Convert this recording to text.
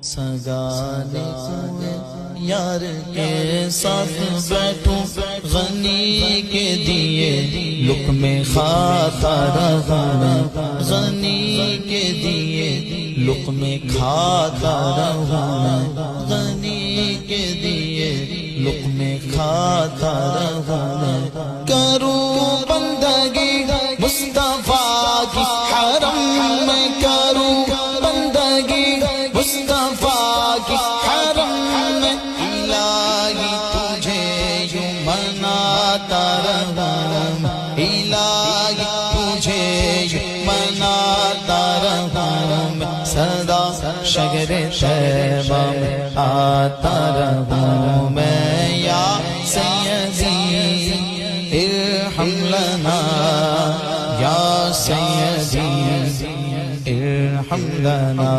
سگانے کو یار کے ساتھ بیٹھوں غنی کے دیے لقمے کھاتا رہوں غنی کے دیے لقمے کھاتا رہوں غنی کے دیے لقمے کھاتا رہوں کروں بندگی مصطفیٰ کی حرم میں کروں بندگی مصطفیٰ کی حرم میں الہی تجھے یوں مناتا رہوں الہی تجھے یوں مناتا رہوں سدا شجر طیبہ میں آتا رہوں میں یا سیدی ارحم لنا یا سیدی ارحم لنا